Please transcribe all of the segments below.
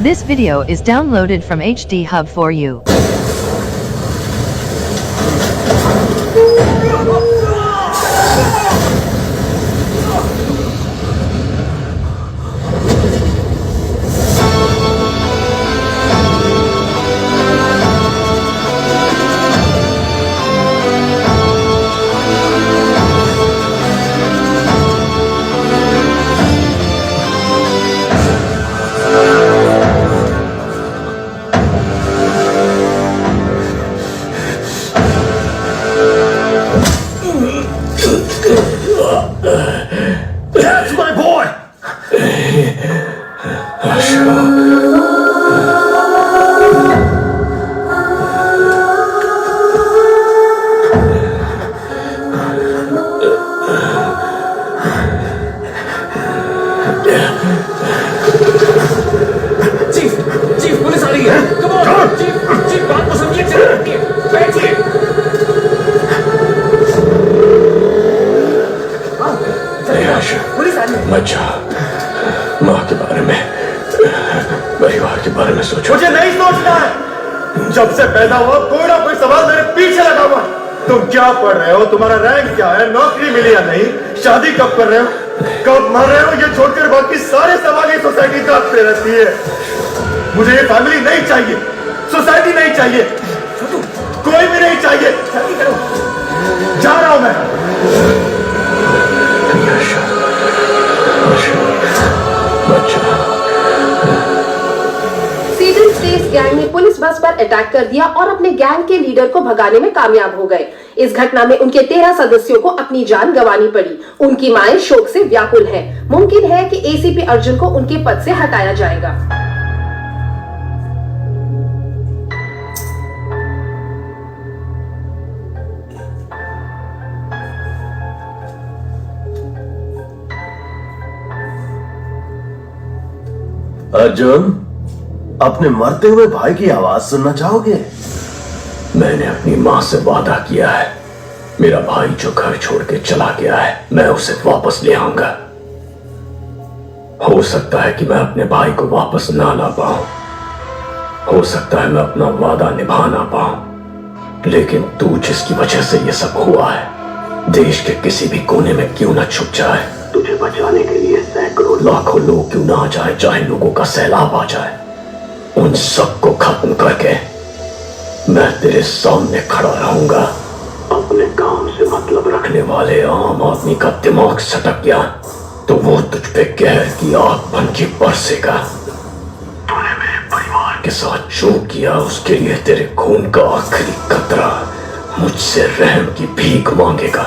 This video is downloaded from HD Hub for you. That's my boy! Chief, police आ रही है। Come on, Chief, बात को समझिए, बैठिए। बच्चा, माँ के बारे में, परिवार के बारे में सोचो। मुझे नहीं सोचना है। जब से पैदा हुआ कोई ना कोई सवाल मेरे पीछे लगा हुआ। तुम क्या पढ़ रहे हो, तुम्हारा रैंक क्या है, नौकरी मिली या नहीं, शादी कब कर रहे हो, कब मर रहे हो, ये छोड़कर बाकी सारे सवाल ही सोसाइटी काटते रहती है। मुझे ये फैमिली नहीं चाहिए, सोसाइटी नहीं चाहिए, कोई भी नहीं चाहिए। शादी करो, जा रहा हूं मैं। सीजन स्टेट्स गैंग ने पुलिस बस पर अटैक कर दिया और अपने गैंग के लीडर को भगाने में कामयाब हो गए। इस घटना में उनके 13 सदस्यों को अपनी जान गंवानी पड़ी। उनकी माएं शोक से व्याकुल हैं। मुमकिन है कि एसीपी अर्जुन को उनके पद से हटाया जाएगा। अर्जुन, अपने मरते हुए भाई की आवाज सुनना चाहोगे? मैंने अपनी माँ से वादा किया है, मेरा भाई जो घर छोड़ के चला गया है, मैं उसे वापस ले आऊंगा। हो सकता है कि मैं अपने भाई को वापस ना ला पाऊं, हो सकता है मैं अपना वादा निभा ना पाऊं, लेकिन तू जिसकी वजह से ये सब हुआ है, देश के किसी भी कोने में क्यों ना छुप जाए, तुझे बचाने के लिए सैकड़ों लाखों लोग क्यों ना आ जाए, चाहे लोगों का सैलाब आ जाए, उन सबको खत्म करके मैं तेरे सामने खड़ा रहूंगा। अपने काम से मतलब रखने वाले आम आदमी का दिमाग सटक गया तो वो तुझ पे कहर की आग बन के बरसेगा। तूने मेरे परिवार के साथ जो किया उसके लिए तेरे खून का आखिरी कतरा मुझसे रहम की भीख मांगेगा।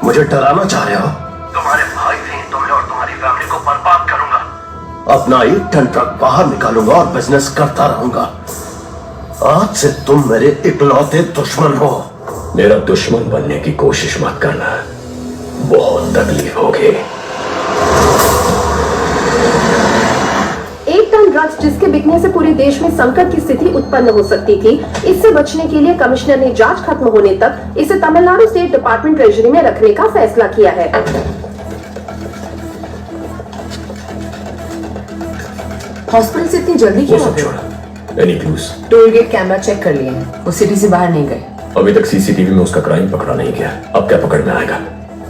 मुझे डराना चाह रहे हो? तुम्हारे भाई से तुम्हें और तुम्हारी फैमिली को बर्बाद करूंगा। अपना 1 टन ट्रक बाहर निकालूंगा और बिजनेस करता रहूंगा। आज से तुम मेरे इकलौते दुश्मन हो। मेरा दुश्मन बनने की कोशिश मत करना, बहुत तकलीफ होगी। 1 टन ड्रग्स जिसके बिकने से पूरे देश में संकट की स्थिति उत्पन्न हो सकती थी, इससे बचने के लिए कमिश्नर ने जांच खत्म होने तक इसे तमिलनाडु स्टेट डिपार्टमेंट ट्रेजरी में रखने का फैसला किया है। हॉस्पिटल से इतनी जल्दी वो क्यों सब आ गए? छोड़, any clues? Toll gate camera check कर लिए हैं, वो सिटी से बाहर नहीं गए। अभी तक सीसीटीवी में उसका क्राइम पकड़ा नहीं गया, अब क्या पकड़ में आएगा?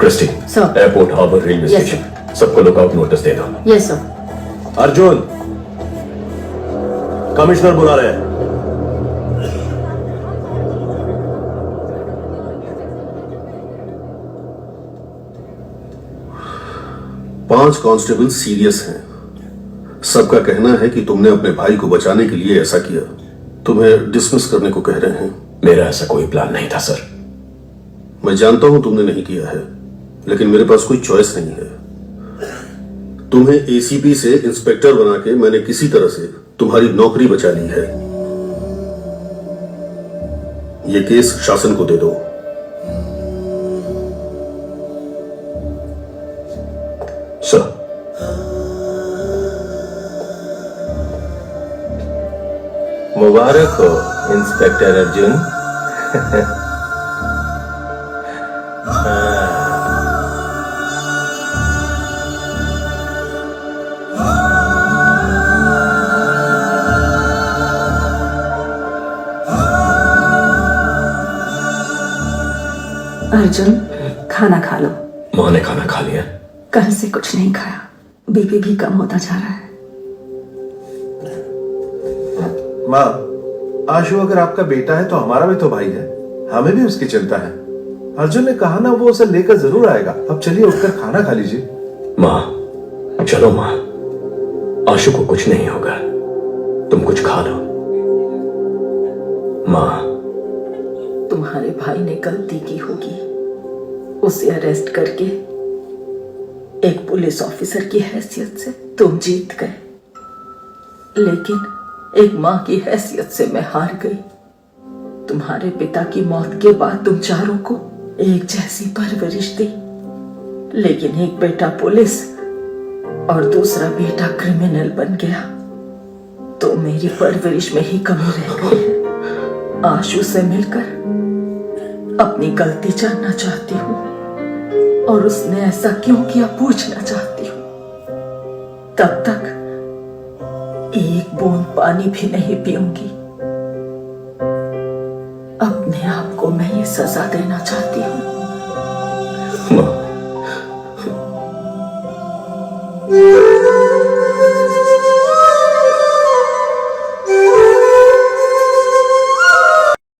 Christie, sir. Airport, harbour, railway Yes, station, सबको लुकआउट नोटिस दे दो। Yes sir. अर्जुन, कमिश्नर बुला रहे हैं। पांच कांस्टेबल सीरियस हैं। सबका कहना है कि तुमने अपने भाई को बचाने के लिए ऐसा किया। तुम्हें डिसमिस करने को कह रहे हैं। मेरा ऐसा कोई प्लान नहीं था सर। मैं जानता हूं तुमने नहीं किया है, लेकिन मेरे पास कोई चॉइस नहीं है। तुम्हें एसीपी से इंस्पेक्टर बना के मैंने किसी तरह से तुम्हारी नौकरी बचा ली है। यह केस शासन को दे दो। सर, मुबारक हो इंस्पेक्टर अर्जुन। अर्जुन, खाना खा लो। माँ ने खाना खा लिया? कल से कुछ नहीं खाया, बीपी भी कम होता जा रहा है। माँ, आशु अगर आपका बेटा है तो हमारा भी तो भाई है, हमें भी उसकी चिंता है। अर्जुन ने कहा ना वो उसे लेकर जरूर आएगा। अब चलिए उठकर खाना खा लीजिए। माँ, चलो माँ, आशु को कुछ नहीं होगा, तुम कुछ खा लो। माँ, तुम्हारे भाई ने गलती की होगी, उसे अरेस्ट करके एक पुलिस ऑफिसर की हैसियत से तुम जीत गए, लेकिन एक मां की हैसियत से मैं हार गई। तुम्हारे पिता की मौत के बाद तुम चारों को एक जैसी परवरिश दी, लेकिन एक बेटा पुलिस और दूसरा बेटा क्रिमिनल बन गया, तो मेरी परवरिश में ही कमी रह गई है। आशु से मिलकर अपनी गलती जानना चाहती हूँ और उसने ऐसा क्यों किया पूछना चाहती हूँ। तब तक एक बूंद पानी भी नहीं पीऊंगी। अपने आप को मैं ये सजा देना चाहती हूँ।